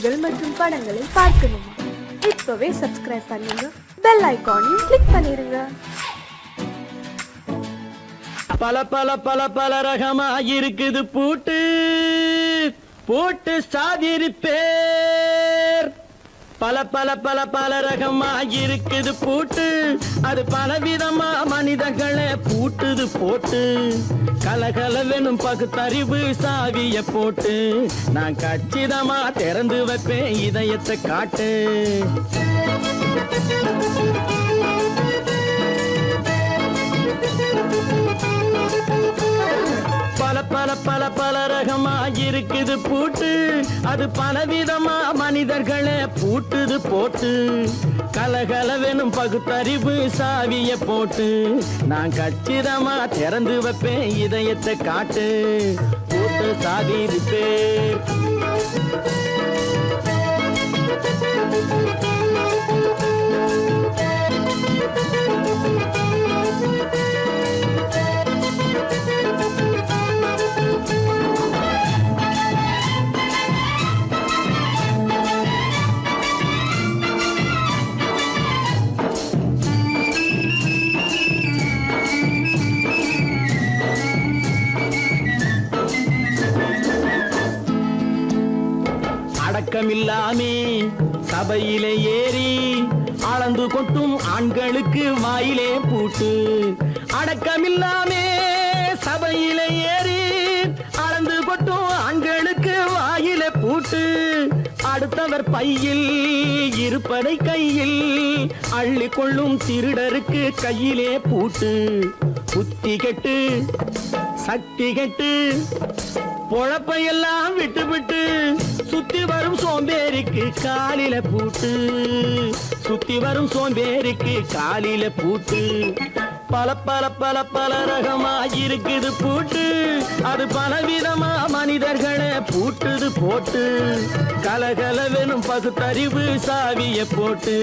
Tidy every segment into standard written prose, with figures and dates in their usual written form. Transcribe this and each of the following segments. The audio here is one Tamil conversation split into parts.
செய்திகள் மற்றும் படங்களை பார்க்கணுமா? இப்பவே சப்ஸ்கிரைப் பண்ணுங்க, பெல் ஐகானையும் கிளிக் பண்ணிருங்க. பல பல பல பல ரகமா இருக்குது பூட்டு பூட்டு சாதிரி பேர். பல பல பல பல ரகமா இருக்குது பூட்டு, அது பலவிதமா மனிதர்களை பூட்டுது போட்டு. கலகலவெனும் பகுத்தறிவு சாவிய போட்டு, நான் கச்சிதமா திறந்து வைப்பேன் இதயத்தை காட்டு. பல பல பல பல ரகமா இருக்குது பூட்டு, அது பலவிதமா மனிதர்களை பூட்டுது போட்டு. கலகலவெனும் பகுத்தறிவு சாவிய போட்டு, நான் கச்சிதமா திறந்து வைப்பேன் இதயத்தை காட்டு. பூட்டு சாவி பேர். அடக்கமில்லாமே சபையிலே ஏறி அளந்து கொட்டும் ஆண்களுக்கு வாயிலே பூட்டு. அடக்கமில்லாமே சபையிலே ஏறி அளந்து கொட்டும் ஆண்களுக்கு வாயிலே பூட்டு. அடுத்தவர் பையில் இருப்பதை கையில் அள்ளி கொள்ளும் திருடருக்கு கையிலே பூட்டு. புத்தி கெட்டு சக்தி கெட்டு பொழப்பையெல்லாம் விட்டு விட்டு சுத்தி வரும் சோம்பேறிக்கு காலில பூட்டு. சுத்தி வரும் சோம்பேறிக்கு காலில பூட்டு. பல பல பல பல ரகமா இருக்குது பூட்டு, அது பலவிதமா மனிதர்களை பூட்டுது போட்டு. கலகலவெனும் பகுத்தறிவு சாவிய போட்டு,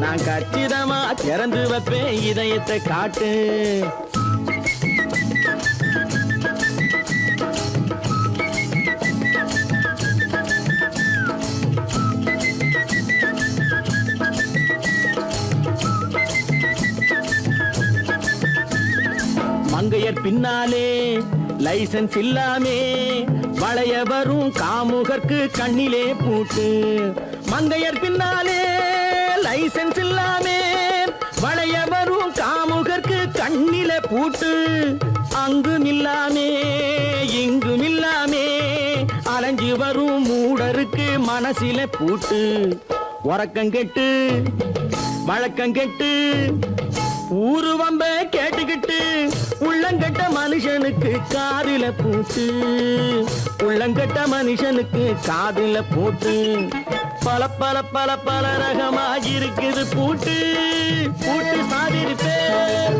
நான் கச்சிதமா திறந்து வைப்பேன் இதயத்தை காட்டு. மங்கையர் பின்னாலே லைசன்ஸ் இல்லாமே வளைய வரும் காமுகர்க்கு கண்ணிலே பூட்டு. மங்கையர் பின்னாலே லைசன்ஸ் இல்லாமே வளைய வரும் காமுகர்க்கு கண்ணிலே பூட்டு. அங்கும் இல்லாமே இங்கும் இல்லாமே அலைஞ்சு வரும் மூடருக்கு மனசிலே பூட்டு. உறக்கங்கெட்டு வழக்கங்கெட்டு ஊரு வம்ப கேட்டுக்கிட்டு உள்ளங்கட்ட மனுஷனுக்கு காதில பூட்டு. உள்ளங்கட்ட மனுஷனுக்கு காதில பூட்டு. பல பல பல பல ரகமா இருக்குது பூட்டு பூட்டு சாதிரி பேர்.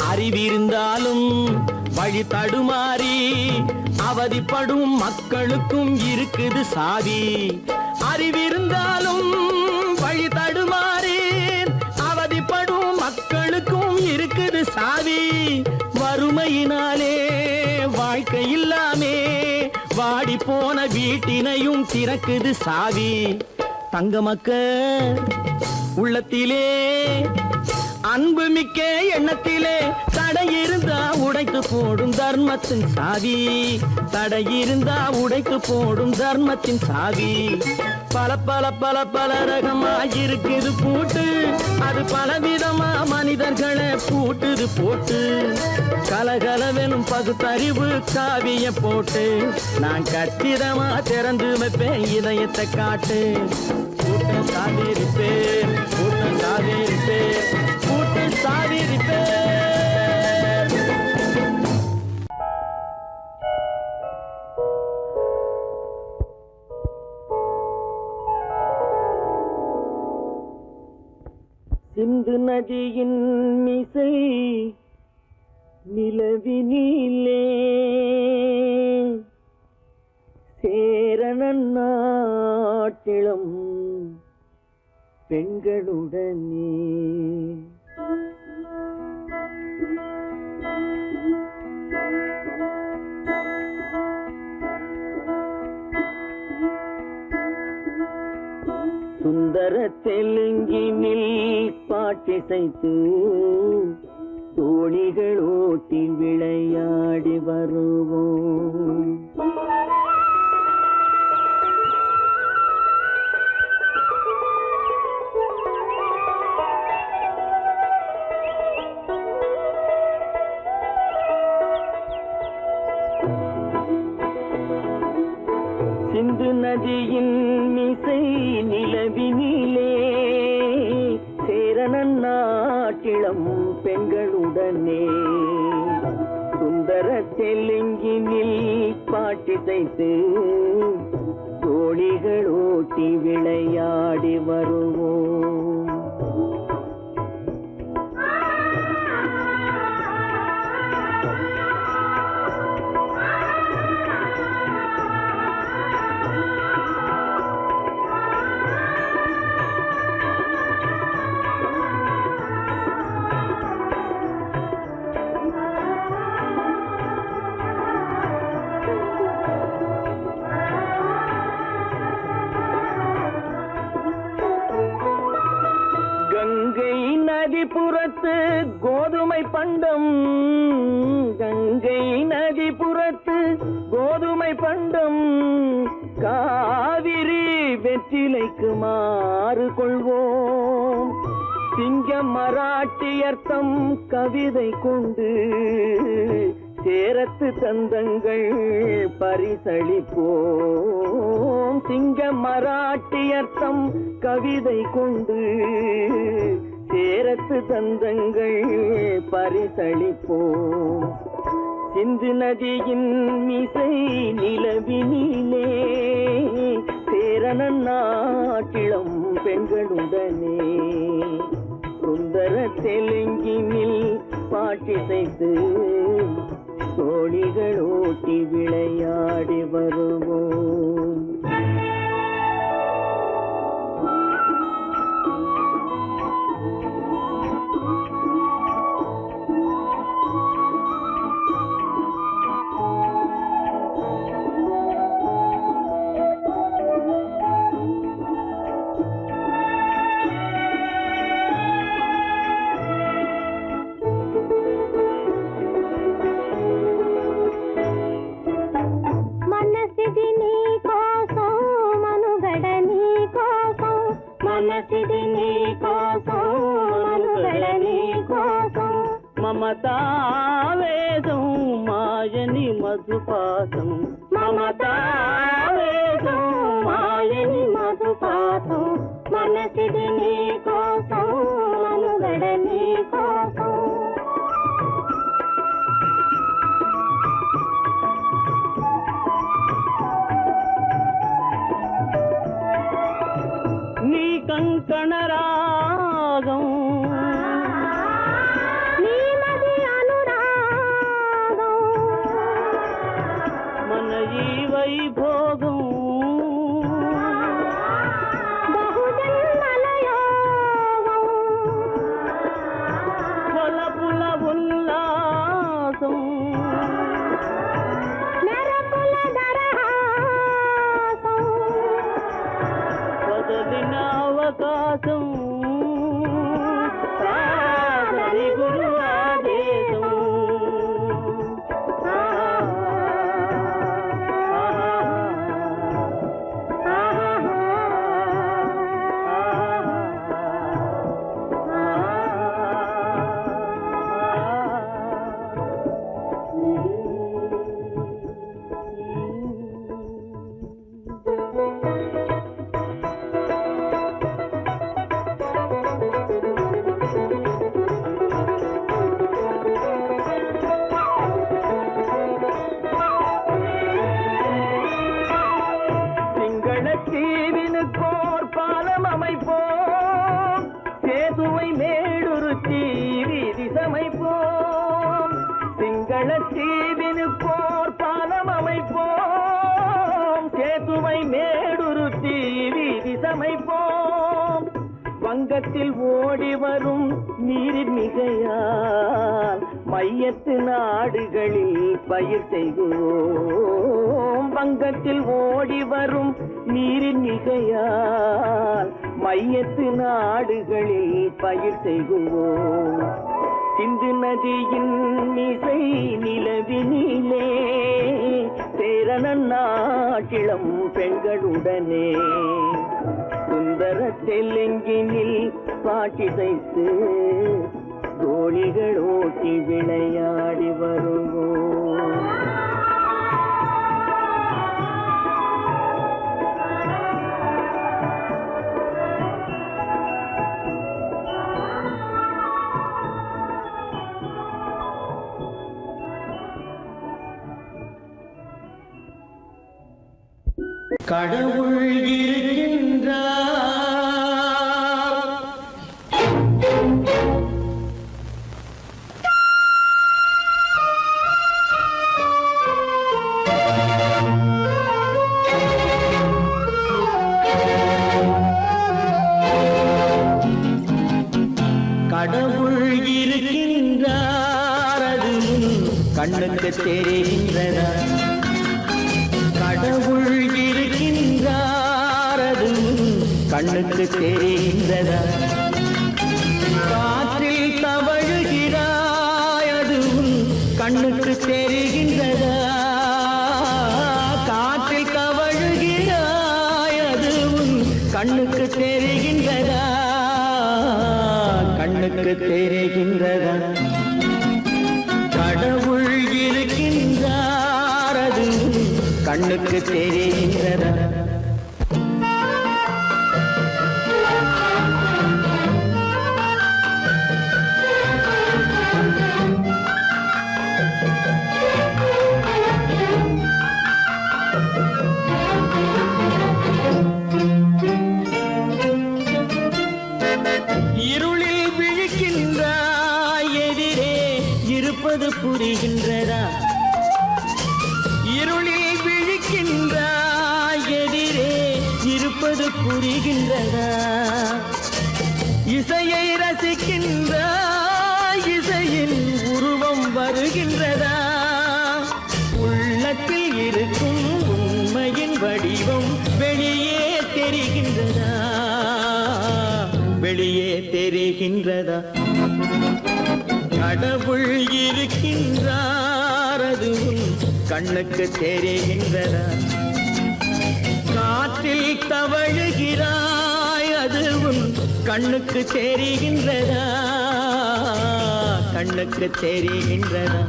அறிவிருந்தாலும் வழி தடுமாறி அவதிப்படும் மக்களுக்கும் இருக்குது சாவி. அறிவிருந்தாலும் வழி தடுமாறி அவதிப்படும் மக்களுக்கும் இருக்குது சாவி. வறுமையினாலே வாழ்க்கை இல்லாமே வாடி போன வீட்டினையும் திறக்குது சாவி. தங்க மக்க உள்ளத்திலே அன்பு மிக்க எண்ணத்திலே தடை இருந்தா உடைத்து போடும் தர்மத்தின் சாவி. தடை இருந்தா உடைத்து போடும் தர்மத்தின் சாவி. பல பல பல பல ரகமா இருக்குது பூட்டு, அது பலவிதமா மனிதர்களை பூட்டுது போட்டு. கலகலவெனும் பகுத்தறிவு சாவிய போட்டு, நான் கச்சிதமா திறந்து வைப்பேன் இதயத்தை காட்டு. பூட்டு சாவிரி பேர், பூட்டு சாவிரி பேர், பூட்டு சாவிரி பேர். சிந்து நதியின் மிசை நிலவினிலே சேரணன் நாட்டிளம் பெண்களுடனே சுந்தர தெலுங்கினில் பாட்டிசைத்து தோணிகள் ஓட்டி விளையாடி வருவோம். சிந்து நதியின் மிசை நிலவினிலே சேரணன் நாட்டிளம் பெண்களுடனே சுந்தர தெலுங்கினில் பாட்டிசைத்து தோணிகள் ஓட்டி விளையாடி வருவோம். கங்கை நதிபுறத்து கோதுமை பண்டம், கங்கை நதிபுறத்து கோதுமை பண்டம், காவிரி வெற்றிலைக்கு மாறு கொள்வோம். சிங்க மராட்டியர்த்தம் கவிதை கொண்டு சேரத்து தந்தங்கள் பரிசளிப்போம். சிங்க மராட்டியர்த்தம் கவிதை கொண்டு சேரத்து தந்தங்கள் பரிசளிப்போம். சிந்து நதியின் மிசை நிலவினிலே சேரணன் நாட்டிளம் பெண்களுடனே சுந்தர தெலுங்கினில் பாட்டிசைத்து தோணிகள் ஓட்டி விளையாடி வருவோம். మనసిది నీ కోసం మనుగడ నీ కోసం మమతావేదం మాయని మధుపాసం మమతావేదం మాయని మధుపాసం మనసిది నీ కోసం మనుగడ నీ కోసం నీ కంకణ రాగం నీ నది అనురాగం మన ఈ వైభోగం బహుజన్మల యోగం కొలపుల ఉల్లాసం మెరపుల దరహాసం వదలిన అవకాశం సాగరి గురు ఆదేశం தீவினுக்கோர் பாலம் அமைப்போம் சேதுவை மேடுருத்தி வீதி சமைப்போம். வங்கத்தில் ஓடி வரும் நீரின் மிகையால் மையத்து நாடுகளில் பயிர் செய்வோம். வங்கத்தில் ஓடி வரும் நீரின் மிகையால் மையத்து நாடுகளில் பயிர் செய்வோம். சிந்து நதியின் மிசை நிலவினிலே சேரணன் நாட்டிளம் பெண்களுடனே சுந்தர தெலுங்கினில் பாட்டிசைத்து தோழிகள் ஓட்டி விளையாடி வருவோம். கடவுள் இருக்கின்றார். கடவுள் இருக்கின்றார், அது கண்ணுக்கு தெரிகின்றதா? கடவுள் இருக்கின்றார், அது கண்ணுக்கு தெரிகின்றதா? காற்றில் தவழுகிறாய், அது கண்ணுக்கு தெரிகின்றதா? காற்றில் தவழுகிறாய், அது கண்ணுக்கு தெரிகின்றதா? கண்ணுக்கு தெரிகின்றதா? கடவுள் இருக்கின்றார், அது கண்ணுக்கு தெரிகின்றதா? இருளில் விழிக்கின்றாய், எதிரே இருப்பது புரிகின்றதா? இருளில் விழிக்கின்றாய், எதிரே இருப்பது புரிகின்றதா? இசையை ரசிக்கின்றாய், இசையின் உருவம் வருகின்றதா? உள்ளத்தில் இருக்கும் உண்மையின் வடிவம் வெளியே தெரிகின்றதா? வெளியே தெரிகின்றதா? கடவுள் இருக்கின்றார், அது கண்ணுக்கு தெரிகின்றதா? காற்றில் தவழுகிறாய், அது கண்ணுக்கு தெரிகின்றதா? கண்ணுக்கு தெரிகின்றதா?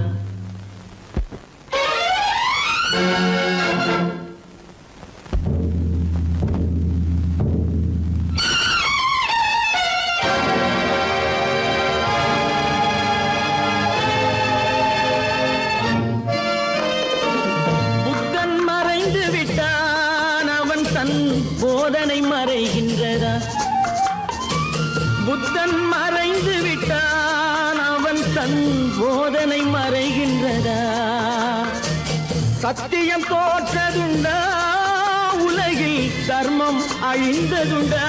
போதனை மறைகின்றதா? புத்தன் மறைந்து விட்டான், அவன் தன் போதனை மறைகின்றதா? சத்தியம் தோற்றதுண்டா? உலகில் தர்மம் அழிந்ததுண்டா?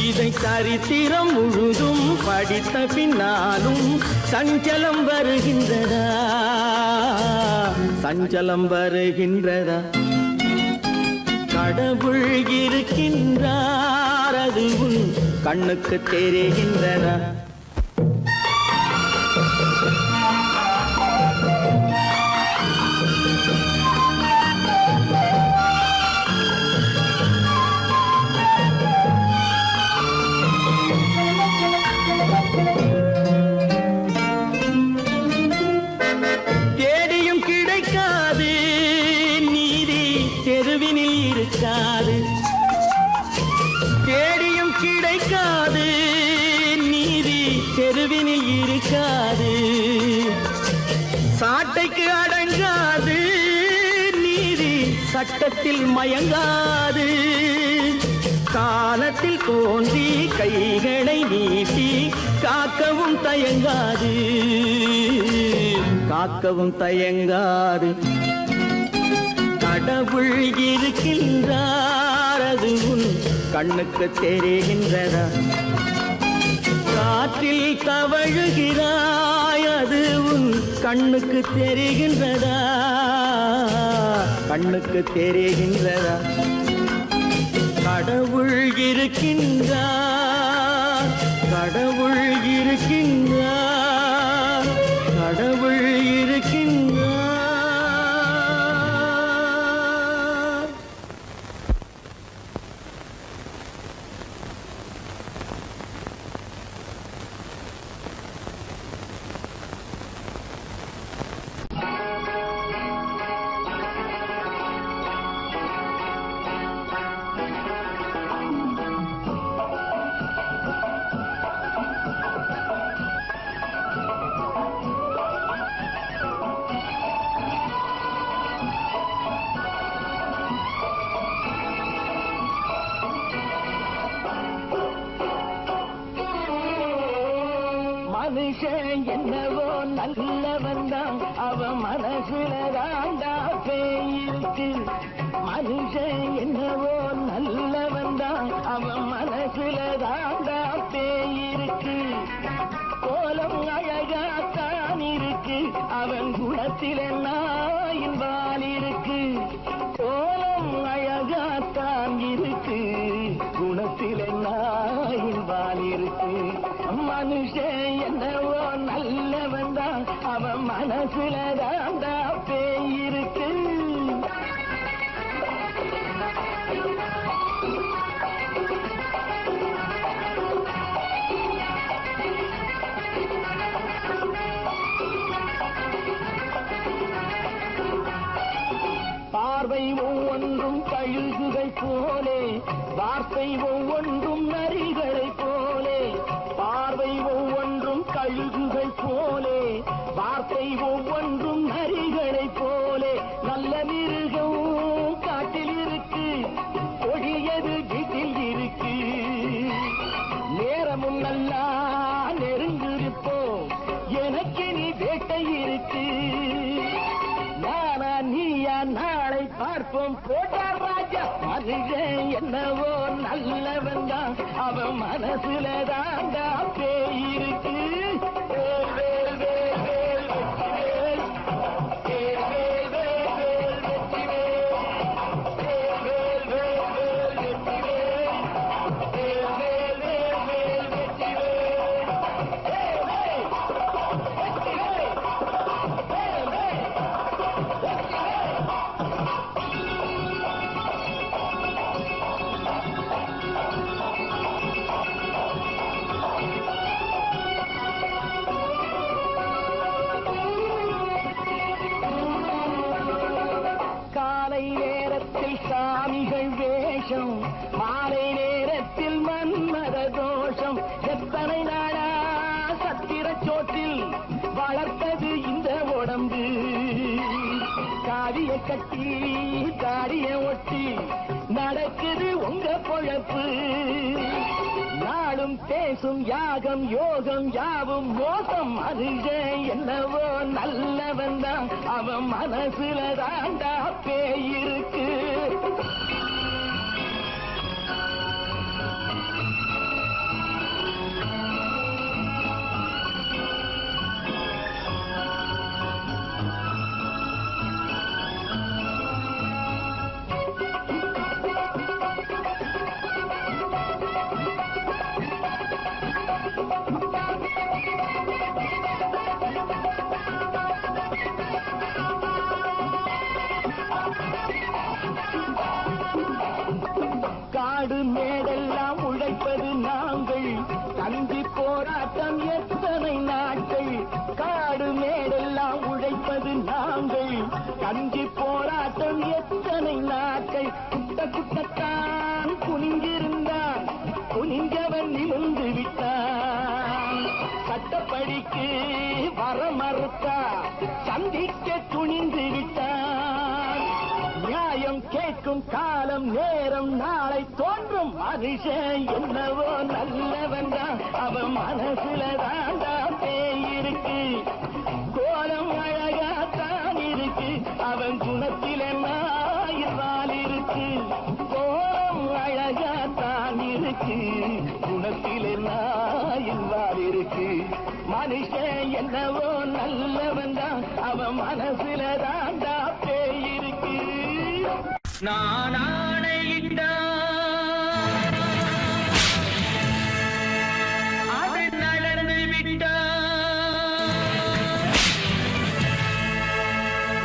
இதை சரித்திரம் முழுதும் படித்த பின்னாலும் சஞ்சலம் வருகின்றதா? சஞ்சலம் வருகின்றதா? கடவுள் இருக்கின்றார், அது கண்ணுக்கு தெரிகின்றதா? தேடியும் கிடைக்காது நீதி, தெருவினில் இருக்காது. தேடியும் கிடைக்காது நீதி, தெருவினில் இருக்காது. சாட்டைக்கு அடங்காது நீதி, சட்டத்தில் மயங்காது. காலத்தில் தோன்றி கைகளை நீட்டி காக்கவும் தயங்காது, காக்கவும் தயங்காது. கடவுள் இருக்கின்றார் அது உன் கண்ணுக்கு தெரிகின்றதா? காற்றில் தவழுகிறாய் அது உன் கண்ணுக்கு தெரிகின்றதா? கண்ணுக்கு தெரிகின்றதா? கடவுள் இருக்கின்றார், கடவுள் இருக்கின்றார், கடவுள் இருக்கின்றார். மனுஷன் என்னவோ நல்லவன் தான், அவன் மனசுல தாண்டா பேய் இருக்கு. மனுஷன் என்னவோ நல்லவன் தான், அவன் மனசுல தாண்டா பேய் இருக்கு. கோலம் அழகாத்தான் இருக்கு, அவன் குணத்தில நாயின் வால் இருக்கு. கோலம் அழகாத்தான் இருக்கு, குணத்தில நாயின் வால் இருக்கு. மனுஷன் என்னவோ நல்லவன் தான், அவன் மனசுல தாண்டா பேய் இருக்கு. பார்வை ஒவ்வொன்றும் கழுகுகள் போலே, வார்த்தை ஒவ்வொன்றும் நரிகளை போலே. பார்வை ஒவ்வொன்றும் கழுகுகள் போலே, வார்த்தை ஒவ்வொன்றும் நரிகளை போலே. நல்ல மிருகம் காட்டில் இருக்கு, கொடியது வீட்டில் இருக்கு. நேரமும் நல்லா நெருங்கிருப்போம், எனக்கு நீ வேட்டை இருக்கு. நானா நீயா நாளை பார்ப்போம், போட்டார் ராஜா. மனுஷன் என்னவோ நல்லவன் தான், அவன் மனசுல தாண்டா பேய் இருக்கு. வேல் வேல் வேல் வேல் வெற்றிவேல், வேல் வேல் வேல் வேல் வெற்றிவேல், வேல் வேல் வேல் வேல் வெற்றிவேல், வேல் வேல் வேல் வேல் வெற்றிவேல், வேல் வேல் வெற்றிவேல், வேல் வேல் காலை நேரத்தில் சாமிகள் வேஷம், மாலை நேரத்தில் மன்மத தோஷம். எத்தனை நாளா சத்திர சோற்றில் வளர்த்தது இந்த உடம்பு. காவிய கட்டி தாடிய ஒட்டி நடக்குது உங்க பொழப்பு. நாளும் பேசும் யாகம் யோகம் யாவும் மோசம். மனுஷன் என்னவோ நல்லவன் தான், அவன் மனசுல தாண்டா பேய் இருக்கு. காடு மேடெல்லாம் உழைப்பது நாங்கள், தந்தி போராட்டம் எத்தனை நாட்கள். காடு மேடெல்லாம் உழைப்பது நாங்கள், தந்தி போராட்டம் எத்தனை நாட்கள். குட்ட குட்டத்தான் குனிஞ்சிருந்தான், குனிஞ்சவன் நிமிர்ந்து விட்டான். சட்டப்படிக்கு வர மறுத்தா, சந்திக்க துணிந்து விட்டான். நியாயம் கேட்கும் காலம் நேரம் நாளை தோன்றும். மனுஷன் என்னவோ நல்லவன் தான், அவன் மனசுல தாண்டா பேய் இருக்கு. கோலம் அழகாத்தான் இருக்கு, அவன் குணத்தில நாய் இருக்கு குணத்திலே நாயின் வால் இருக்கு மனுஷன் என்னவோ நல்லவன் தான் அவன் மனசுல தாண்டா பேய் இருக்கு நான் ஆணையிட்டா அது நடந்து விட்டா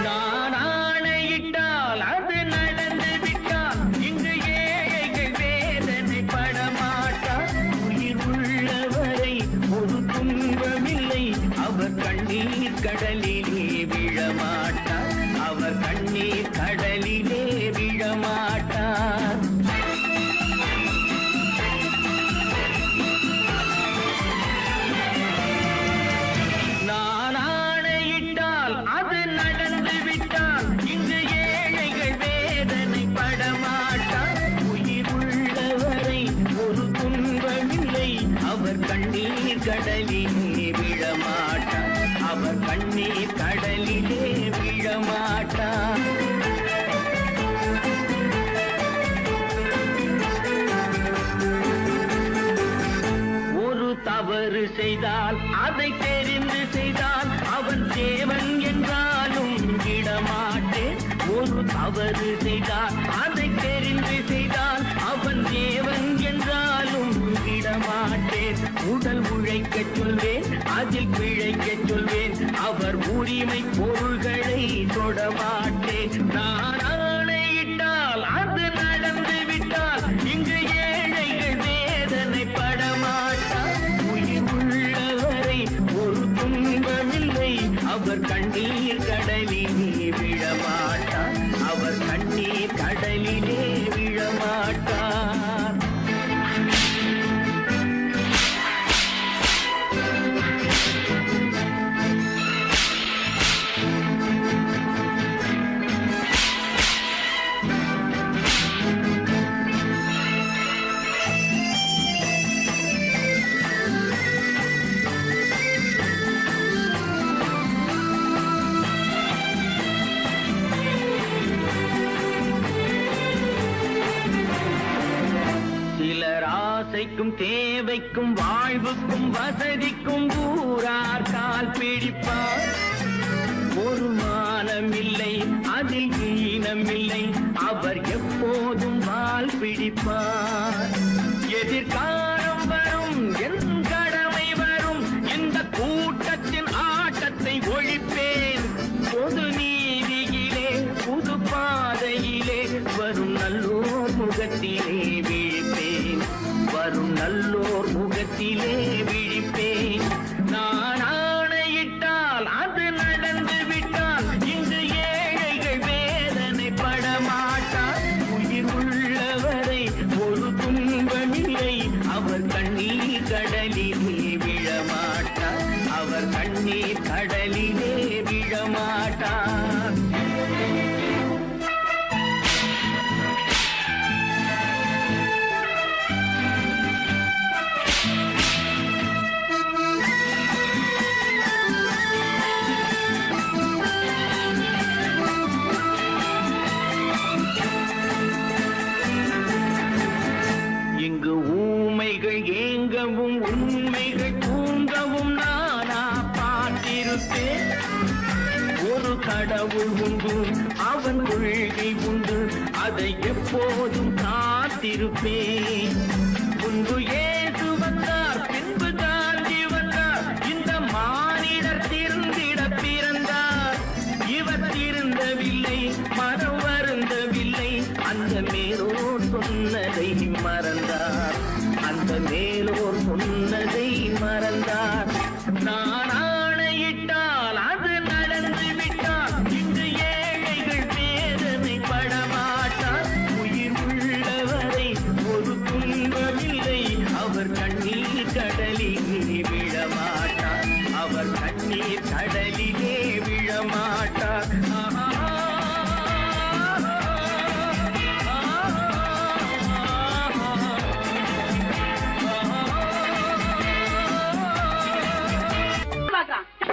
நான் ஆணையிட்டால் அது நடந்து விட்டால் இங்கு ஏழைகள் வேதனை படமாட்டார் உயிர் உள்ளவரை ஒரு துன்பமில்லை அவர் கண்ணீர் கடலிலே விழமாட்டார் அவர் கண்ணீர் கடலிலே விழமாட்டார் நான் ஆணையிட்டால் அது நடந்து விட்டால் இங்கு ஏழைகள் வேதனை படமாட்டார் உயிர் உள்ளவரை ஒரு துன்பமில்லை அவர் கண்ணீர் கடலிலே விழமாட்டார் அவர் கண்ணீர் கடலிலே விழமாட்டார் ஒரு தவறு செய்தால் அதை தெரிந்து செய்தால் அவன் தேவன் என்றாலும் விடமாட்டேன் ஒரு தவறு செய்தால் அதை தெரிந்து செய்தால் அவன் தேவன் என்றாலும் விடமாட்டேன் உடல் உழைக்கச் சொல்வேன் அதில் பிழைக்கச் சொல்வேன் அவர் உரிமை பொருள்களை தொடமாட்டேன் நான் ஆணையிட்டால் அது நடந்து விட்டால் இங்கு ஏழைகள் வேதனை படமாட்டார் உயிர் உள்ளவரை ஒரு துன்பமில்லை அவர் கண்ணீர் கடலிலே விழமாட்டார் அவர் கண்ணீர் கடலிலே விழமாட்டார் சிலர் ஆசைக்கும் தேவைக்கும் வாழ்வுக்கும் வசதிக்கும் ஊரார் கால் பிடிப்பார் ஒரு மானமில்லை அதில் ஈனமில்லை அவர் எப்போதும் வால் பிடிப்பார் எதிர்காலம் வரும் என் கடமை வரும் இந்த கூட்டத்தின் ஆட்டத்தை ஒழிப்பேன் பொது நீதியிலே புது பாதையிலே வரும் நல்லோர் முகத்திலே விழிப்பேன் வரும் நல்லோர் முகத்திலே விழிப்பேன் நான் ஆணையிட்டால் அது நடந்து விட்டால் இங்கு ஏழைகள் வேதனை படமாட்டார் உயிர் உள்ளவரை ஒரு துன்பமில்லை அவர் கண்ணீர் கடலிலே விழமாட்டார் அவர் கண்ணீர் கடலிலே விழமாட்டார் இங்கு ஊமைகள் ஏங்கவும் உண்மைகள் தூங்கவும் நானா பார்த்திருப்பேன் ஒரு கடவுள் உண்டு அவன் கொள்கை உண்டு அதை எப்போதும் காத்திருப்பேன் முன்பு ஏசு வந்தார் பின்பு காந்தி வந்தார் இந்த மானிடர் திருந்திட பிறந்தார் இவர் திருந்தவில்லை மனம் வருந்தவில்லை அந்த மேலோர் சொன்னதை மறந்தார் அந்த மேலோர் சொன்னதை மறந்தார் நான் ஆணையிட்டால் அது நடந்து விட்டால் இன்று ஏழைகள் வேதனை படமாட்டார் உயிர் உள்ளவரை ஒரு துன்பமில்லை அவர் கண்ணீர் கடலிலே விழமாட்டார் அவர் கண்ணீர் கடலிலே விழமாட்டார்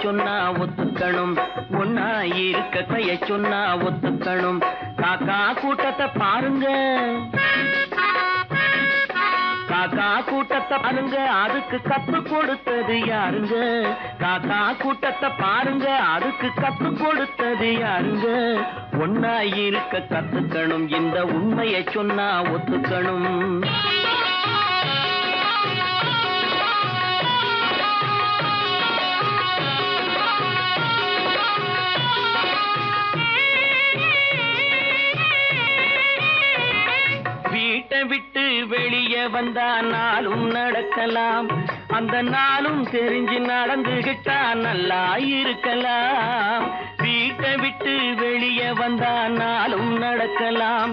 சொன்னா ஒத்துக்கணும் ஒன்னா இருக்க கைய சொன்னா ஒத்துக்கணும் காக்கா கூட்டத்தை பாருங்க காக்கா காக்கா கூட்டத்தை பாருங்க, அதுக்கு கத்து கொடுத்தது யாருங்க? காக்கா கூட்டத்தை பாருங்க, அதுக்கு கத்து கொடுத்தது யாருங்க? ஒன்னா இருக்க கத்துக்கணும், இந்த உண்மையை சொன்னா ஒத்துக்கணும். விட்டு வெளியே வந்தா நாளும் நடக்கலாம், அந்த நாளும் தெரிஞ்சு நடந்துகிட்டா நல்லா இருக்கலாம். வீட்டை விட்டு வெளியே வந்தா நாளும் நடக்கலாம்,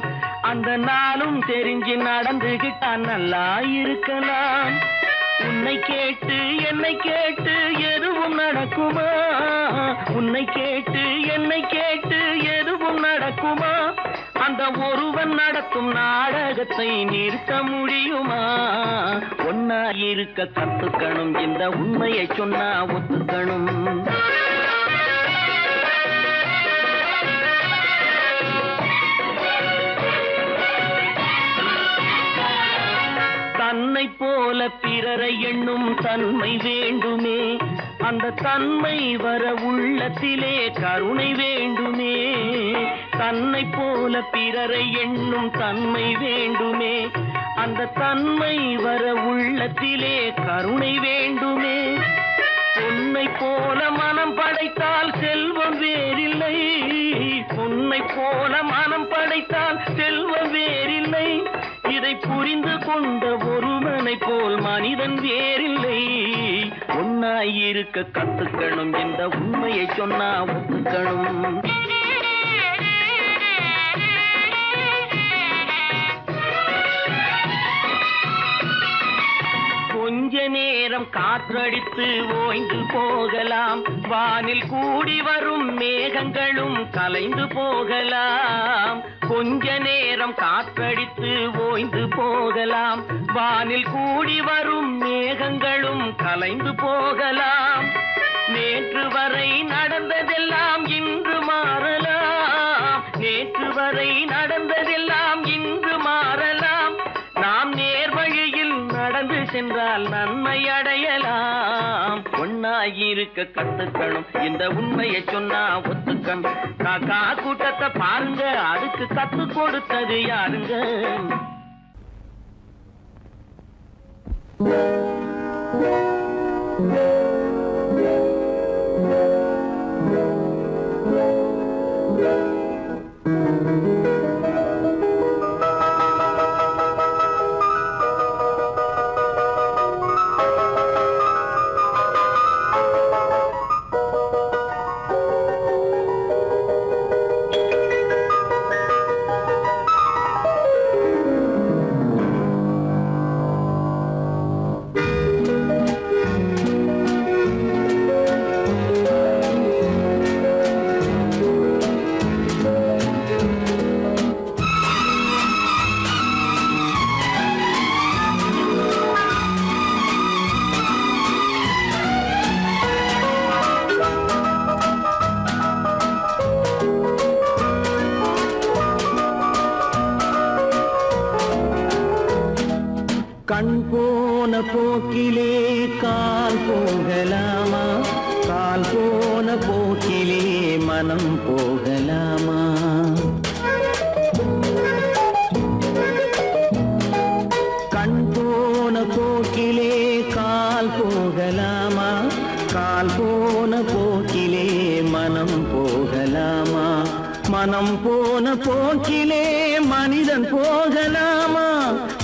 அந்த நாளும் தெரிஞ்சு நடந்துகிட்டா நல்லா இருக்கலாம். உன்னை கேட்டு என்னை கேட்டு எதுவும் நடக்குமா? உன்னை கேட்டு என்னை கேட்டு எதுவும் நடக்குமா? அந்த ஒருவன் நடத்தும் நாடகத்தை நிறுத்த முடியுமா? ஒன்னா இருக்க கத்துக்கணும், இந்த உண்மையை சொன்னா ஒத்துக்கணும். தன்னை போல பிறரை எண்ணும் தன்மை வேண்டுமே, அந்த தன்மை வர உள்ளத்திலே கருணை வேண்டுமே. தன்னை போல பிறரை எண்ணும் தன்மை வேண்டுமே, அந்த தன்மை வர உள்ளத்திலே கருணை வேண்டுமே. பொன்னை போல மனம் படைத்தால் செல்வம் வேறில்லை, பொன்னை போல மனம் படைத்தால் செல்வம் வேறில்லை. இதை புரிந்து கொண்ட ஒருவனை போல் மனிதன் வேறில்லை. ஒன்னாயிருக்க கத்துக்கணும், இந்த உண்மையை சொன்னா ஒத்துக்கணும். கொஞ்ச நேரம் காற்றடித்து ஓய்ந்து போகலாம், வானில் கூடி வரும் மேகங்களும் கலைந்து போகலாம். கொஞ்ச நேரம் காற்றடித்து ஓய்ந்து போகலாம், வானில் கூடி வரும் மேகங்களும் கலைந்து போகலாம். நேற்று வரை நடந்ததெல்லாம் இன்று மாறலாம், நேற்று வரை நடந்ததெல்லாம் இன்று மாறலாம். நாம் நேர்வழியில் நடந்து சென்றால் நன்மை அடையலாம். ஒன்னாயிருக்க கத்துக்கணும், இந்த உண்மையை சொன்னா ஒத்துக்கணும். காக்கா கூட்டத்தை பாருங்க, அதுக்கு கத்து கொடுத்தது யாருங்க? கண் போன போக்கிலே கால் போகலாமா? கால் போன போக்கிலே மனம் போகலாமா? கண் போன போக்கிலே கால் போகலாமா? கால் போன போக்கிலே மனம் போகலாமா? மனம் போன போக்கிலே மனிதன் போகலாமா?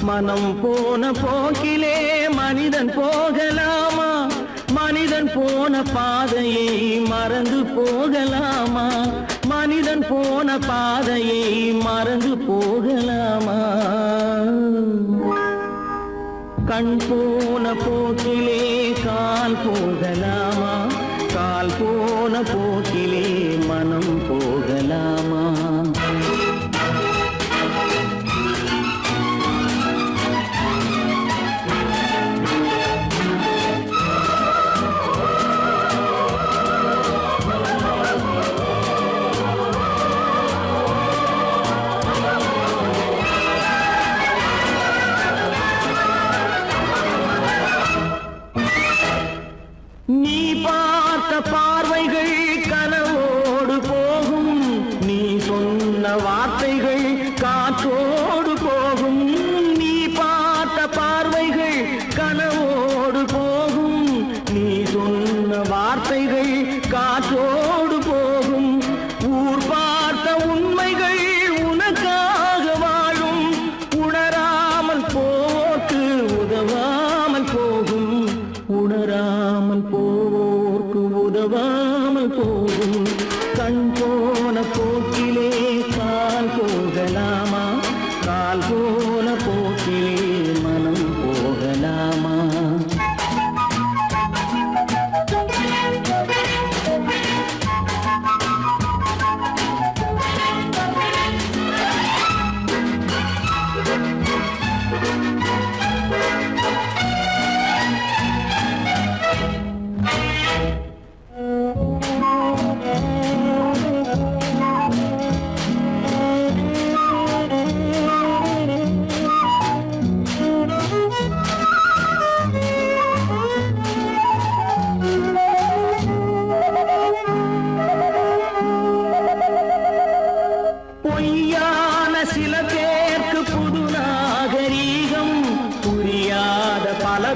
மனம் போன போக்கிலே மனிதன் போகலாமா? மனிதன் போன பாதையை மறந்து போகலாமா? மனிதன் போன பாதையை மறந்து போகலாமா? கண் போன போக்கிலே கால் போகலாமா? கால் போன போக்கிலே மனம் போகலாமா?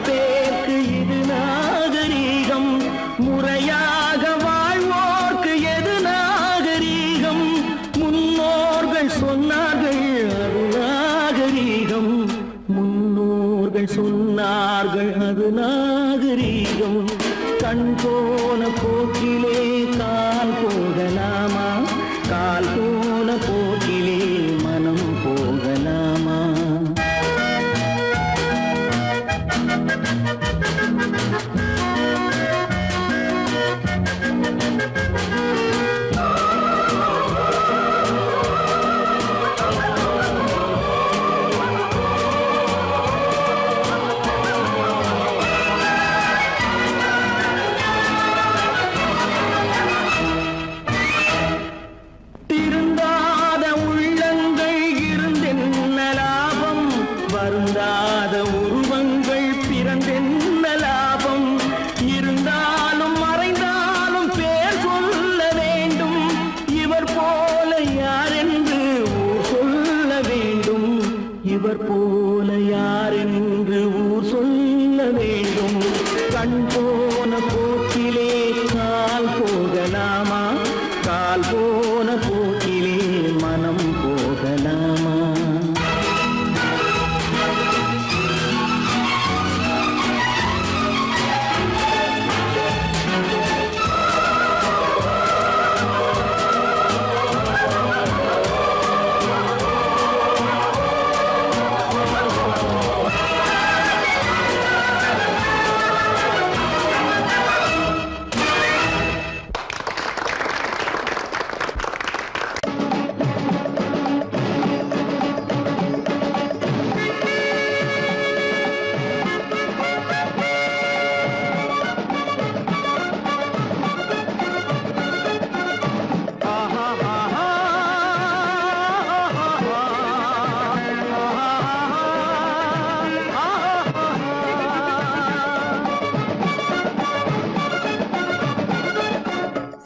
பேருக்கு இது நாகரீகம், முறையாக வாழ்வோர்க்கு எது நாகரீகம்? முன்னோர்கள் சொன்னார்கள் அது நாகரீகம், முன்னோர்கள் சொன்னார்கள் அது நாகரீகம். கண் போன போக்கிலே கால் போகலாமா, கால் போன போக்கிலே மனம் போகலாமா? திருந்தாத உள்ளங்கள் இருந்தென்ன லாபம், வருந்தாத உருவங்கள் பிறந்தென்ன லாபம்? இருந்தாலும் மறைந்தாலும் பேர் சொல்ல வேண்டும், இவர் போல யாரென்று ஊர் சொல்ல வேண்டும், இவர் போல யாரென்று ஊர் சொல்ல வேண்டும். கண் போன போக்கிலே கால் போகலாமா, கால் போன போக்கிலே மனம் போகலாமா?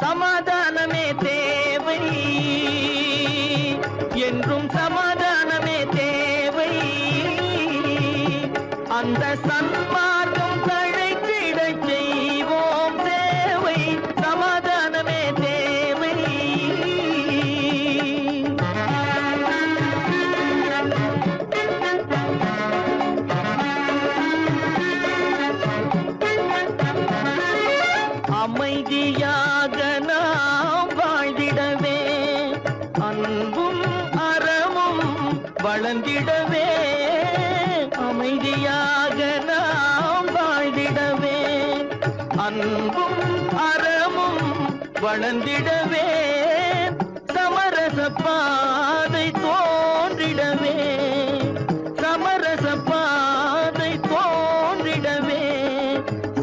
சமாதானமே தேவை, என்றும் சமாதானமே தேவை. அந்த சன்மார்க்கம் தழைத்திடச் செய்வோம் சேவை, சமாதானமே தேவை. அமைதியாக நாம் வாழ்ந்திடவே, அன்பும் அறமும் வளர்ந்திடவே. அமைதியாக நாம் வாழ்ந்திடவே, அன்பும் அறமும் வளர்ந்திடவே. சமரச பாதை தோன்றிடவே, சமரச பாதை தோன்றிடவே.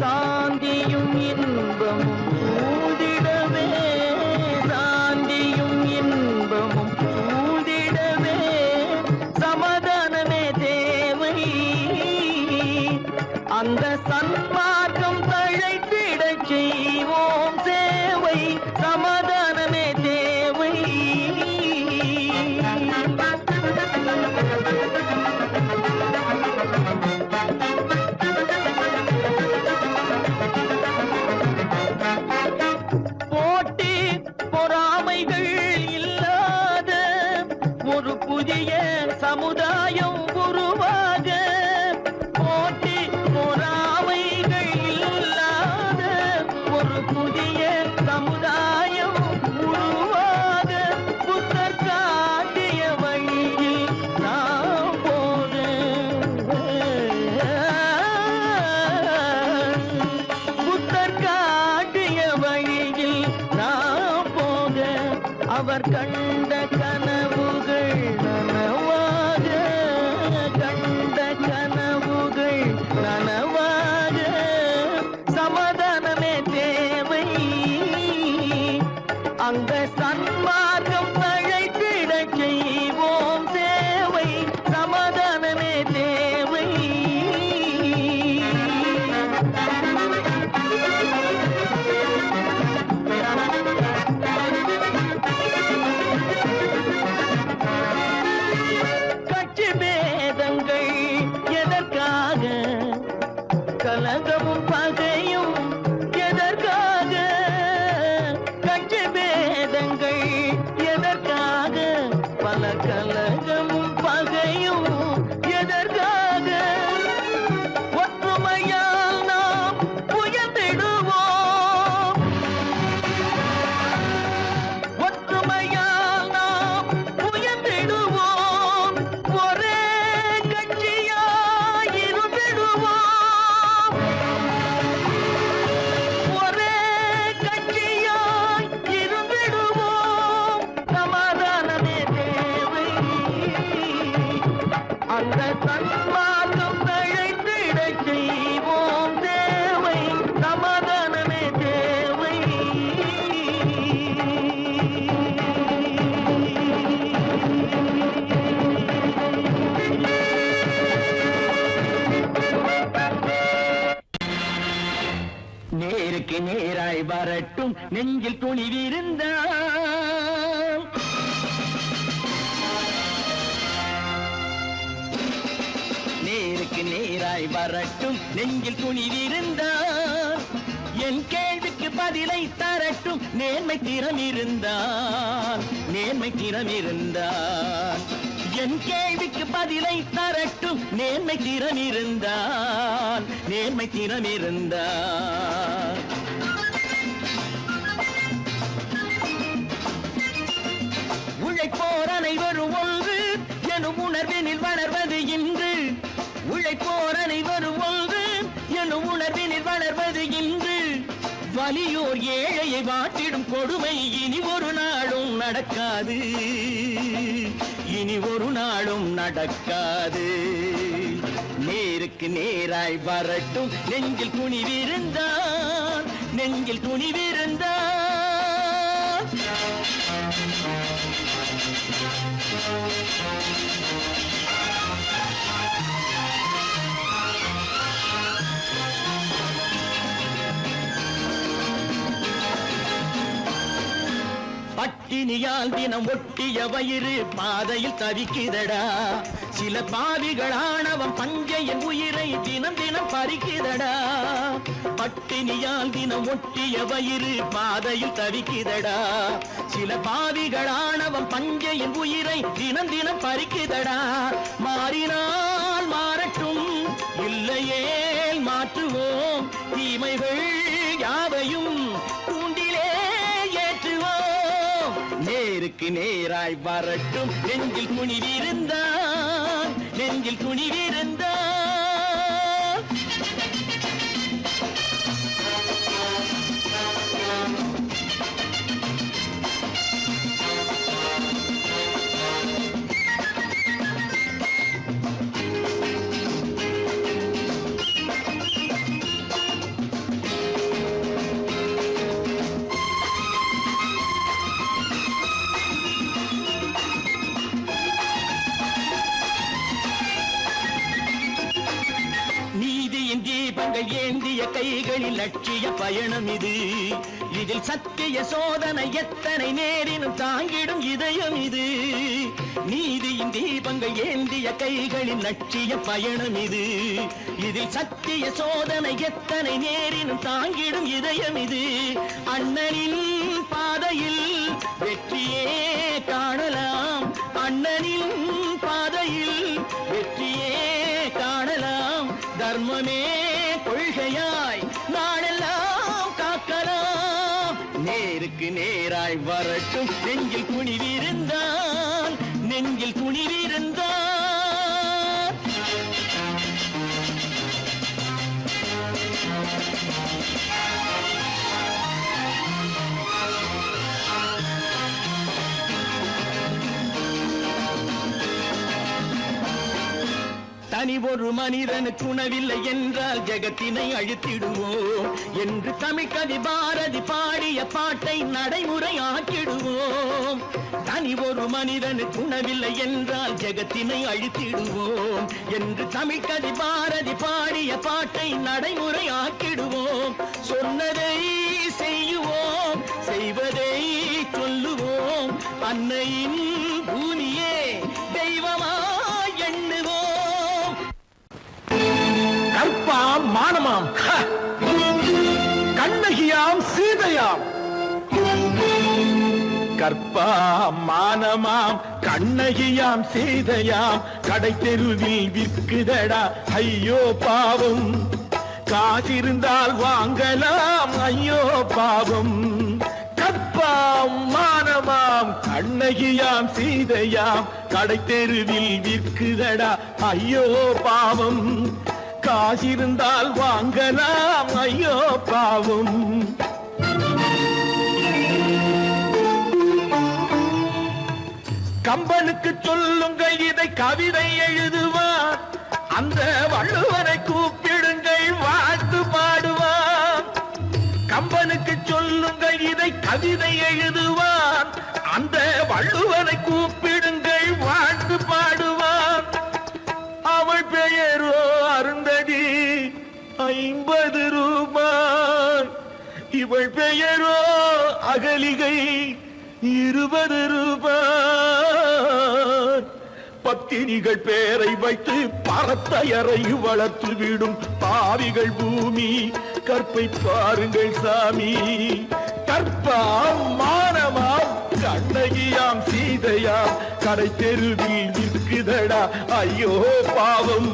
சாந்தியும் இன்பமும் சூழ்ந்திடவே, சாந்தியும் இன்பமும் சூழ்ந்திடவே. சமாதானமே தேவை, அந்த சன்மார்க்கம் தழைத்திடச் செய்வோம் சேவை, சமாதானமே தேவை. போட்டி பொறாமைகள் இல்லாத ஒரு புதிய சமுதாயம் உருவாக, போட்டி பொறாமைகள் இல்லாத ஒரு புதிய சமுதாயம் உருவாக. புத்தர் காட்டிய வழியில் நாம் போக, புத்தர் காட்டிய வழியில் நாம் போக. அவர் கண்ட கனவுகள் நனவாக, கண்ட கனவுகள் நனவாக. சமாதானமே தேவை, அந்த சன்மார்க்கம் தழைத்திடச் செய்வோம் சேவை, சமாதானமே தேவை. கட்சி பேதங்கள் எதற்காக, மாற்றம் தழைத்திடச் செய்வோம் தேவை சமாதானமே தேவை. நேருக்கு நேராய் வரட்டும் நெஞ்சில் துணிவிருந்தால், நேருக்கு நேராய் வரட்டும் நெஞ்சில் துணிவிருந்தால், என் கேள்விக்கு பதிலை தரட்டும் நேர்மை திறம் இருந்தால், நேர்மை திறம் இருந்தால். என் கேள்விக்கு பதிலை தரட்டும் நேர்மை திறம் இருந்தால், நேர்மை திறம் இருந்தால். உழைப்போர் அனைவரும் ஒன்று எனும் உணர்வினில் வளர்வது இன்று, உழைப்போர் அனைவரும் ஒன்று எனும் உணர்வினில் வளர்வது இன்று. வலியோர் ஏழையை வாட்டிடும் கொடுமை இனி ஒரு நாளும் நடக்காது, இனி ஒரு நாளும் நடக்காது. நேருக்கு நேராய் வரட்டும் நெஞ்சில் துணிவிருந்தால், நெஞ்சில் துணிவிருந்தால். பட்டினியால் தினம் ஒட்டிய வயிறு பாதையில் தவிக்குதடா, சில பாவிகள் ஆணவம் பஞ்சையின் உயிரை தினம் தினம் பறிக்குதடா. பட்டினியால் தினம் ஒட்டிய வயிறு பாதையில் தவிக்குதடா, சில பாவிகள் ஆணவம் பஞ்சையின் உயிரை தினம் தினம் பறிக்குதடா. மாறினால் மாறட்டும் இல்லையே மாற்றுவோம், தீமைகள் யாவையும் கூண்டிலே ஏற்றுவோம். நேருக்கு நேராய் வரட்டும் நெஞ்சில் துணிவிருந்தால், நெஞ்சில் துணிவிருந்தால். தீபங்கள் ஏந்திய கைகளில் லட்சிய பயணம் இது, இதில் சத்திய சோதனை எத்தனை நேரினும் தாங்கிடும் இதயம் இது. நீதியின் தீபங்கள் ஏந்திய கைகளில் லட்சிய பயணம் இது, இதில் சத்திய சோதனை எத்தனை நேரினும் தாங்கிடும் இதயம் இது. அண்ணனின் பாதையில் வெற்றியே காணலாம், அண்ணனின் பாதையில் வெற்றியே காணலாம். தர்மமே கொள்கையாய் நாடெல்லாம் காக்கலாம். நேருக்கு நேராய் வரட்டும் நெஞ்சில் துணிவிருந்தால், நெஞ்சில் துணிவிருந்தால். தனி ஒரு மனிதனுக்கு உணவில்லை என்றால் ஜெகத்தினை அழித்திடுவோம் என்று தமிழ்கவி பாரதி பாடிய பாட்டை நடைமுறை ஆக்கிடுவோம். தனி ஒரு மனிதனுக்கு உணவில்லை என்றால் ஜெகத்தினை அழித்திடுவோம் என்று தமிழ்கவி பாரதி பாடிய பாட்டை நடைமுறை ஆக்கிடுவோம். சொன்னதை செய்யுவோம், செய்வதை சொல்லுவோம், அன்னையின் பூமியே தெய்வமா எண்ணுவோம். கற்பாம் மானமாம் கண்ணகியாம் சீதையாம், கற்பாம் மானமாம் கண்ணகியாம் சீதையாம் கடை தெருவில் விற்குதடா ஐயோ பாவம். காசிருந்தால் வாங்கலாம் ஐயோ பாவம். கற்பாம் மானமாம் கண்ணகியாம் சீதையாம் கடை தெருவில் விற்குதடா ஐயோ பாவம். காசிருந்தால் வாங்கலாம் ஐயோ பாவம். கம்பனுக்கு சொல்லுங்கள் இதை கவிதை எழுதுவார், அந்த வள்ளுவனை கூப்பிடுங்கள் வாழ்த்து பாடுவான். கம்பனுக்கு சொல்லுங்கள் இதை கவிதை எழுதுவான். அந்த வள்ளுவனை கூப்பிடுங்கள் வாழ்த்து பாடுவான். அவள் பெயரோ அருந்ததி 50 ரூபாய். இவள் பெயரோ அகலிகை 20 ரூபாய். பத்தினிகள் பேரை வைத்து பரத்தையரை வளர்த்து விடும் பாவிகள் பூமி. கற்பை பாருங்கள் சாமி. கற்பாம் மானமாம் கண்ணகியாம் சீதையாம் கடை தெருவில் நிற்குதடா ஐயோ பாவம்.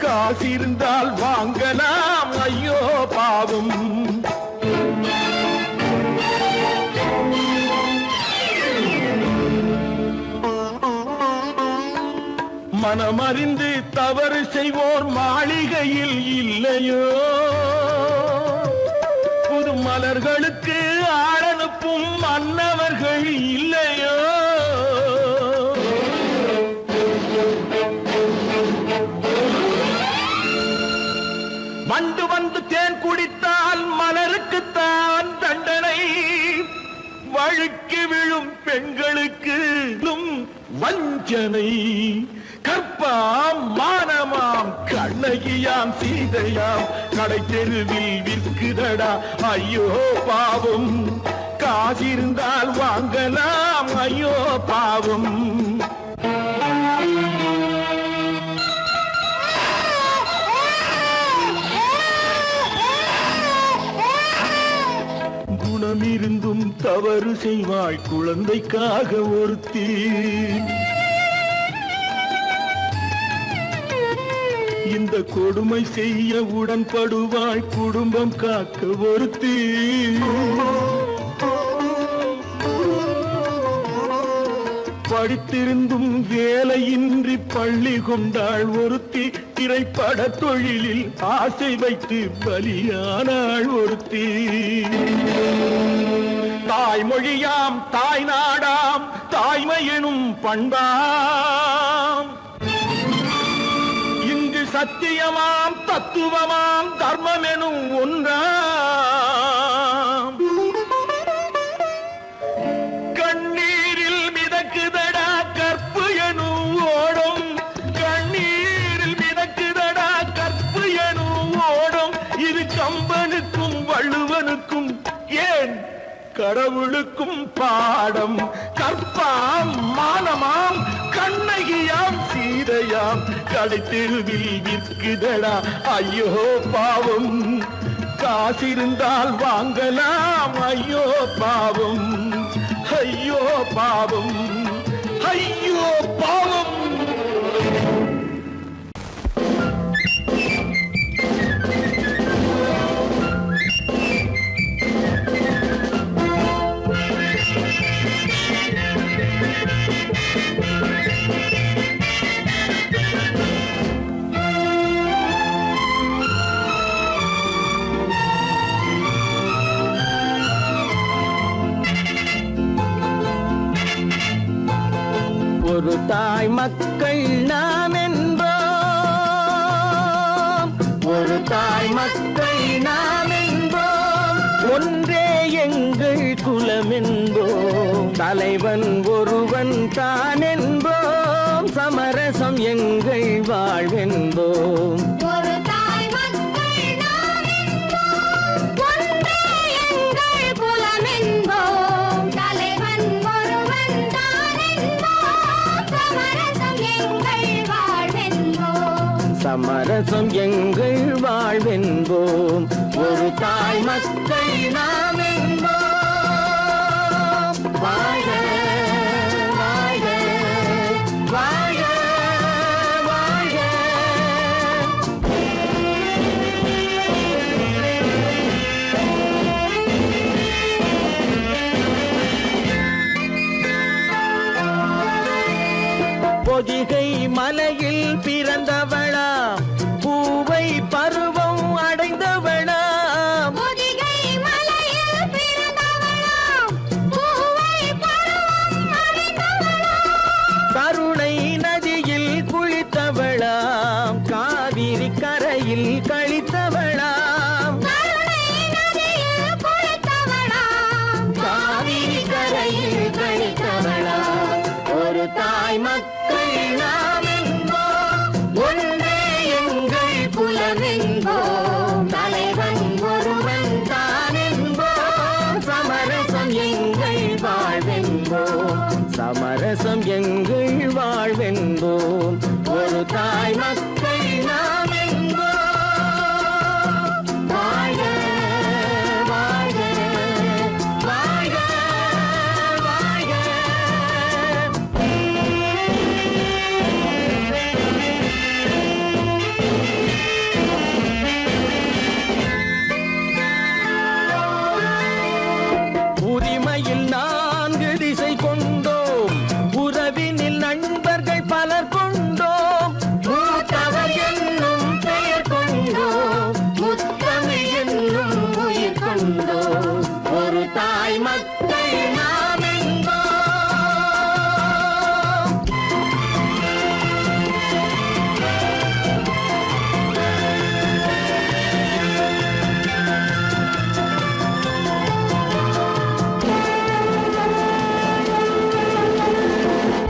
காசிருந்தால் வாங்கலாம் ஐயோ பாவம். மனமறிந்து தவறு செய்வோர் மாளிகையில் இல்லையோ. புது மலர்களுக்கு ஆளனுப்பும் மன்னவர்கள் இல்லையோ. வண்டு வந்து தேன் குடித்தால் மலருக்குத்தான் தண்டனை. வழுக்கி விழும் பெண்களுக்கு வஞ்சனை. கற்பாம் மானமாம் கண்ணகியாம் சீதையாம் கடை தெருவில் விற்குதடா ஐயோ பாவம். காசிருந்தால் வாங்கலாம் ஐயோ பாவம். குணமிருந்தும் தவறு செய்வாய் குழந்தைக்காக ஒருத்தி. இந்த கொடுமை செய்ய உடன்படுவாய் குடும்பம் காக்க ஒருத்தி. படித்திருந்தும் வேலையின்றி பள்ளி கொண்டாள் ஒருத்தி. திரைப்பட தொழிலில் ஆசை வைத்து பலியானாள் ஒருத்தி. தாய்மொழியாம் தாய் நாடாம் தாய்மையெனும் பண்பாம். இங்கு சத்தியமாம் தத்துவமாம் தர்மம் எனும் ஒன்றாம். கண்ணீரில் மிதக்குதடா கற்பு எனும் ஓடும். கண்ணீரில் மிதக்குதடா கற்பு எனும் ஓடும். இது கம்பனுக்கும் வள்ளுவனுக்கும் ஏன் கடவுளுக்கும் பாடம். கற்பாம் மானமாம் கண்ணகியாம் சீதையாம் கடை தெருவில் விற்குதடா ஐயோ பாவம். காசிருந்தால் வாங்கலாம் ஐயோ பாவம். ஐயோ பாவம். ஐயோ பாவம். ஒரு தாய் மக்கள் நாம் என்போம். ஒரு தாய் மக்கள் நாம் என்போம். ஒன்றே எங்கள் குலம் என்போம். தலைவன் ஒருவன் தான் என்போம். சமரசம் எங்கள் வாழ்வென்போம். சமரசம் எங்கள் வாழ்வென்போம். ஒரு தாய் மக்கள் நாம் என்போம். வாழ்க வாழ்க வாழ்க வாழ்க. பொதிகை மலையில் பிறந்தவளா பூவை பருவம் அடைந்தவளா. பொதிகை மலையில் பிறந்தவளா பூவை பருவம் நதியில் கழித்தவளாம் காவிரி கரையில் கழித்தவளாம் ஒரு தாய் மக்கள் நாம் என்போம் ஒன்றே எங்கள் குலம் என்போம் தலைவன் ஒருவன் தான் என்போம் சமரசம் எங்கள் வாழ்வென்போம் சமரசம் எங்கள் வாழ்வென்போம் ஒரு தாய் மக்கள் நாம் என்போம் வாழ்க வாழ்க வாழ்க வாழ்க உரிமையில் 4 திசை கொண்டோம் உறவினில் நண்பர்கள் பலர் கொண்டோம் மூத்தவர் என்னும் பெயர் கொண்டோம் முத்தமிழ் என்னும் உயிர் கொண்டோம் ஒரு தாய் மக்கள் நாம் என்போம்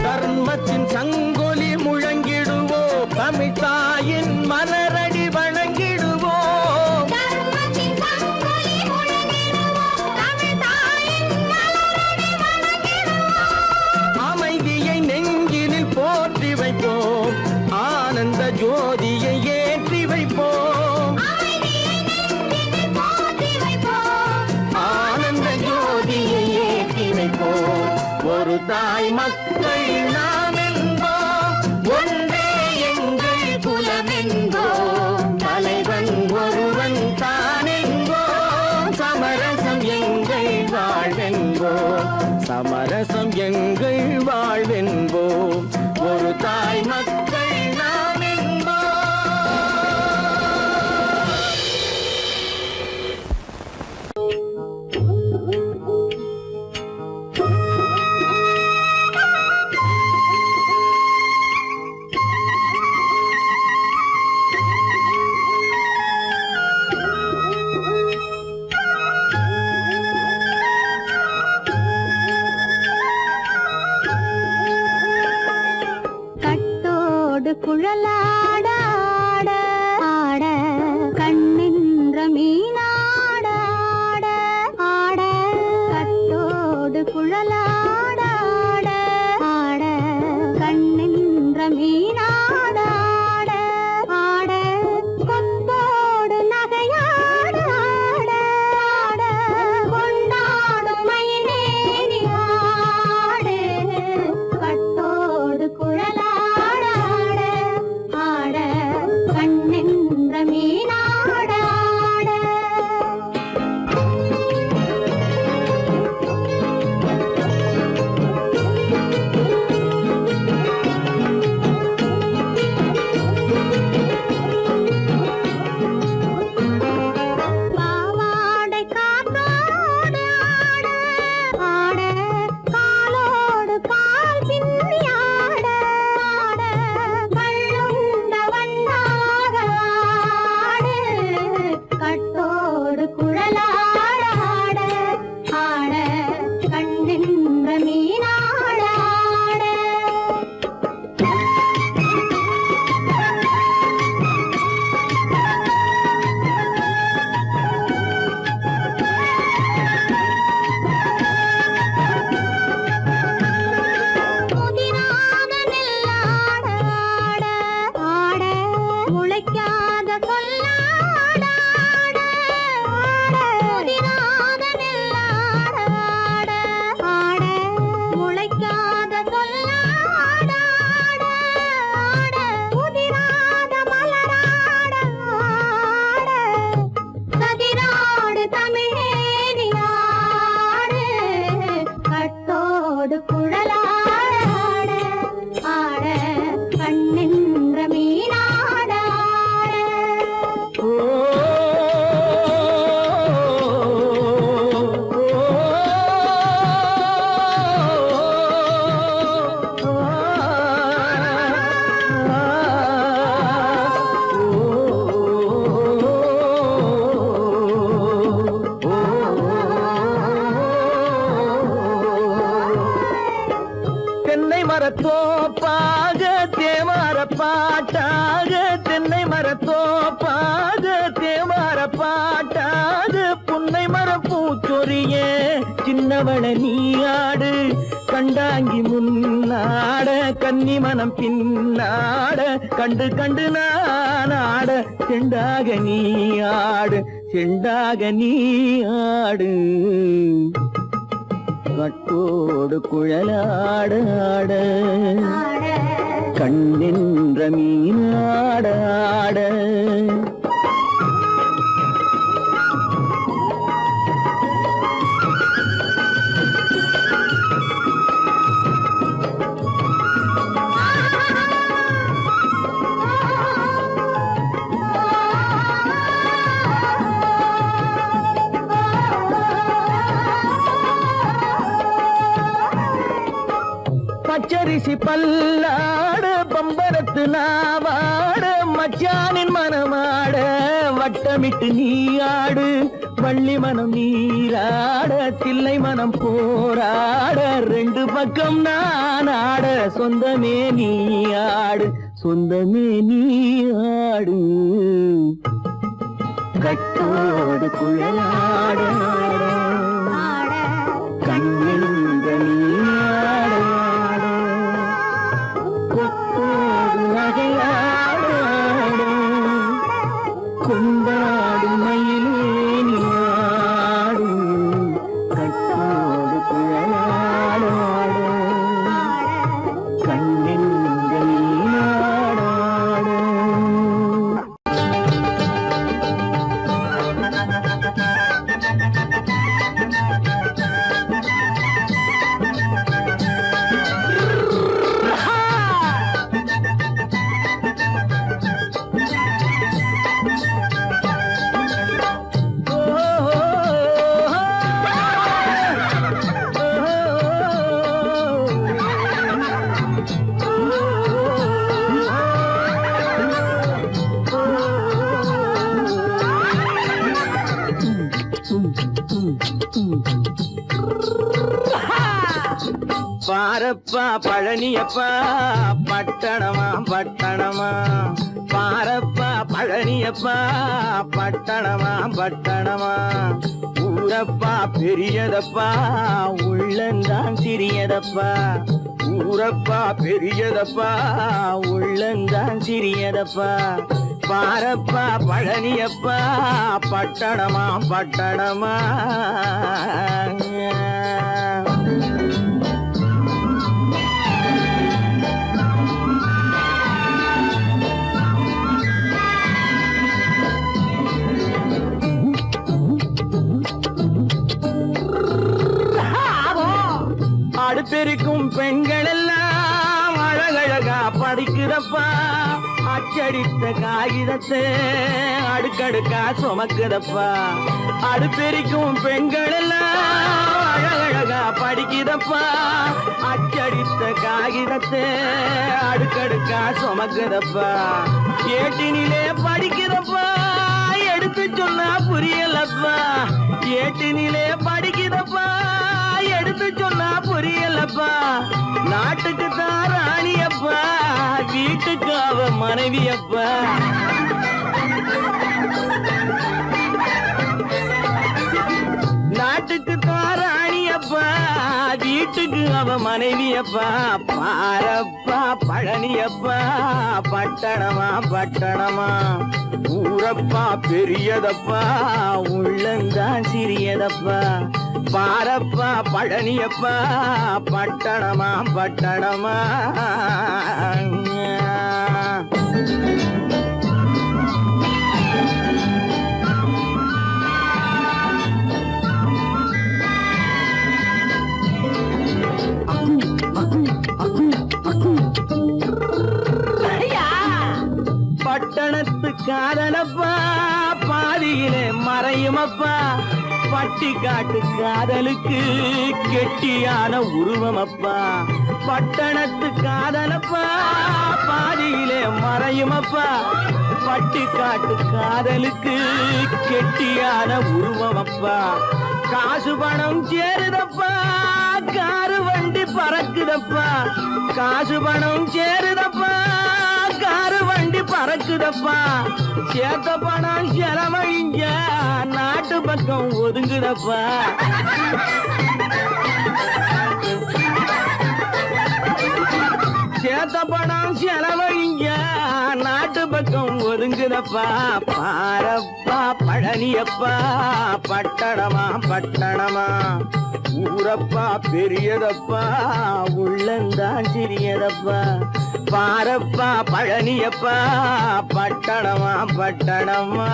தர்மத்தின் சங்கொலி முழங்கிடுவோம் தமிழ் தாயின் மலரடி வணங்கிடுவோம் அமைதியை நெஞ்சினில் போற்றி வைப்போம் ஆனந்த ஜோதியை ஏற்றி வைப்போம் ஆனந்த ஜோதியை ஏற்றி வைப்போம் ஒரு தாய் மக்கள் நாம் என்போம் ஒன்றே எங்கள் குலம் என்போம் தலைவன் ஒருவன் தான் என்போம் சமரசம் எங்கள் வாழ்வென்போம் சமரசம் எங்கள் வாழ்வென்போம் ஒரு தாய் மக்கள் நாம் என்போம் கட்டோடு குழலாட ஆட ஆட கண்ணின்ற மீனாட ஆட ஆட கட்டோடு குழலாட ஆட ஆட கண்ணின்ற மீனாட ஆட ஆட கொத்தோடு நகையாட ஆட ஆட கொண்டாடும் மயிலேறி ஆடு கட்டோடு குழலாட ஆட ஆட கண்ணின்ற மீனாட ஆட பாவாடை காத்தோடு ஆட ஆட காலோடு கால் பின்னி ஆட ஆட கள்ளுண்ட வண்ணாக ஆடு கட்டோடு குழலாட ஆட ஆட கண்ணின்ற மீனாட ஆட முதிராத நெல்லாட ஆட ஆட முளைக்காத கொல்லாட ஆட ஆட முதிராத நெல்லாட ஆட ஆட முளைக்காத கொல்லாட ஆட ஆட முதிராத மலராட ஆட கதிராடு தமிழேறி ஆடு கட்டோடு குழலாட ஆட ஆட கண்ணின்ற மீனாட ஆட தோப்பாக தேவார பாட்டாக புன்னை மரப்பூச்சொரிய சின்னவள நீயாடு கண்டாங்கி முன்னாட கன்னி மனம் பின்னாட கண்டு கண்டு நானாட செண்டாக நீயாடு செண்டாக நீயாடு கட்டோடு குழலாடாட கண்ணின்ற மீனாடாட பச்சரிசி பல்லாட பம்பரத்து நாவாட மச்சானின் மனமாட வட்டமிட்டு நீயாடு வள்ளி மனம் நீராட தில்லை மனம் போராட ரெண்டு பக்கம் நான் ஆட சொந்தமே நீயாடு சொந்தமே நீயாடு கட்டோடு குழலாட கண்ணின்ற நீயாட கொண்டாடு மயிலேனியாடு கட்டோடு குழலாடாடு கண்ணெங்கள் நாடாடு பாரப்பா பழனியப்பா பட்டணமா பட்டணமா பாரப்பா பழனியப்பா பட்டணமா பட்டணமா ஊரப்பா பெரியதப்பா உள்ளந்தான் சிறியதப்பா ஊரப்பா பெரியதப்பா உள்ளந்தான் சிறியதப்பா பாரப்பா பழனியப்பா பட்டணமா பட்டணமா அடுப்பெருக்கும் பெண்கள் எல்லாம் அழகழகா படிக்கிறப்பா அச்சடித்த காகிதத்தை அடுக்கடுக்கா சுமக்குதப்பா அடுப்பெருக்கும் பெண்கள் எல்லாம் அழகழகா படிக்கிறப்பா அச்சடித்த காகிதத்தை அடுக்கடுக்கா சுமக்குதப்பா ஏட்டினிலே படிக்கிறப்பா எடுத்து சொன்னா புரியலப்பா ஏட்டினிலே படிக்கிறப்பா எடுத்து சொன்னா புரியலப்பா நாட்டுக்கு தான் ராணியப்பா வீட்டுக்கு அவ மனைவியப்பா நாட்டுக்கு தான் ராணியப்பா வீட்டுக்கு அவ மனைவியப்பா பாரப்பா பழனியப்பா பட்டணமா பட்டணமா ஊரப்பா பெரியதப்பா உள்ளந்தான் சிறியதப்பா பாரப்பா பழனியப்பா பட்டணமா பட்டணமா பட்டணத்து காதலப்பா பாதியிலே மறையுமப்பா பட்டி காட்டு காதலுக்கு கெட்டியான உருவமப்பா பட்டணத்து காதலப்பா பாதியிலே மறையுமப்பா பட்டி காட்டு காதலுக்கு கெட்டியான உருவமப்பா காசு பணம் சேருதப்பா காரு வண்டி பறக்குதப்பா காசு பணம் சேருதப்பா காரு வண்டி பறக்குதப்பா சேத்த பணம் செலவழிங்க நாட்டு பக்கம் ஒதுங்குதப்பா சேத்த பணம் செலவழிங்க நாட்டு பக்கம் ஒதுங்குதப்பா பாரப்பா பழனியப்பா பட்டணமா பட்டணமா ஊரப்பா பெரியதப்பா உள்ளந்தான் சிறியதப்பா பாரப்பா பழனியப்பா பட்டணமா பட்டணமா